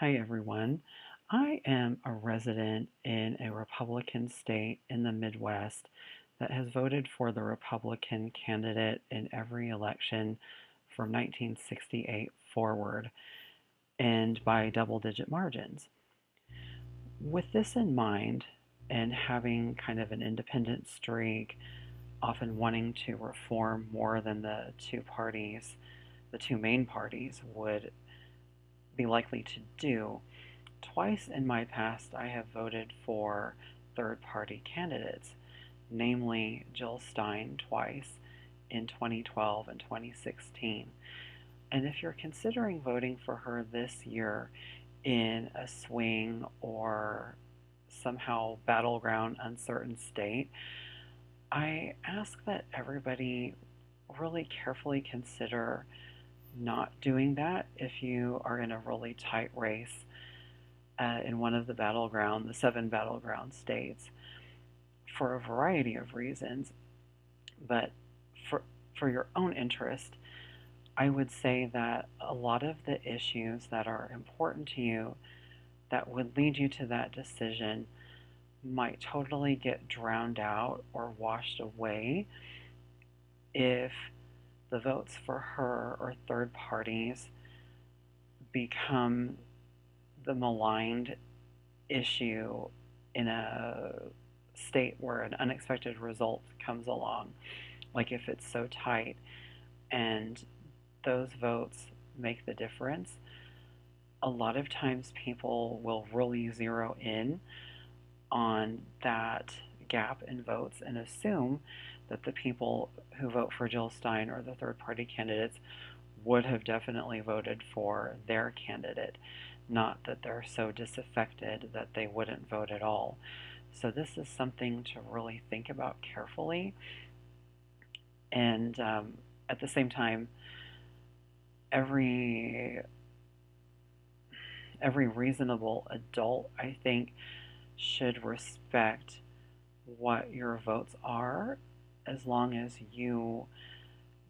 Hi, everyone. I am a resident in a Republican state in the Midwest that has voted for the Republican candidate in every election from 1968 forward, and by double digit margins. With this in mind, and having kind of an independent streak, often wanting to reform more than the two main parties would be likely to do, twice in my past I have voted for third party candidates, namely Jill Stein twice in 2012 and 2016. And if you're considering voting for her this year in a swing or somehow battleground uncertain state, I ask that everybody really carefully consider not doing that if you are in a really tight race in one of the seven battleground states, for a variety of reasons. But for, for your own interest, I would say that a lot of the issues that are important to you that would lead you to that decision might totally get drowned out or washed away if the votes for her or third parties become the maligned issue in a state where an unexpected result comes along. Like if it's so tight and those votes make the difference, a lot of times people will really zero in on that gap in votes and assume that the people who vote for Jill Stein or the third party candidates would have definitely voted for their candidate, not that they're so disaffected that they wouldn't vote at all. So this is something to really think about carefully. And at the same time, every every reasonable adult, I think, should respect what your votes are, as long as you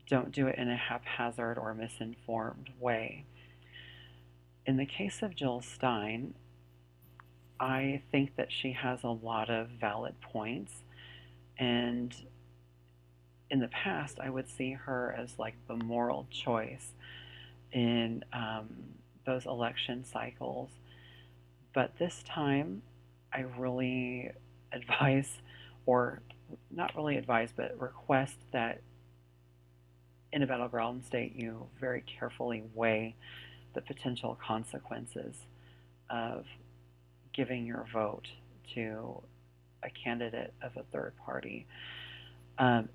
don't do it in a haphazard or misinformed way. In the case of Jill Stein, I think that she has a lot of valid points, and in the past, I would see her as like the moral choice in those election cycles. But this time, I really advise, or not really advise, but request that in a battleground state you very carefully weigh the potential consequences of giving your vote to a candidate of a third party.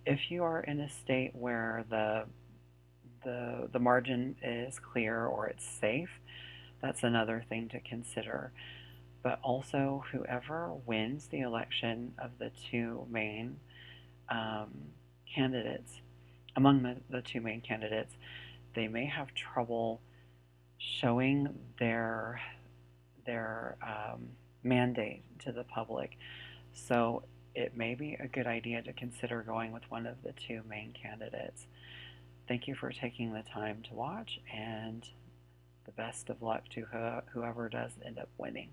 If you are in a state where the margin is clear or it's safe, that's another thing to consider. But also, whoever wins the election of the two main um, candidates, among the two main candidates, they may have trouble showing their mandate to the public. So it may be a good idea to consider going with one of the two main candidates. Thank you for taking the time to watch, and the best of luck to whoever does end up winning.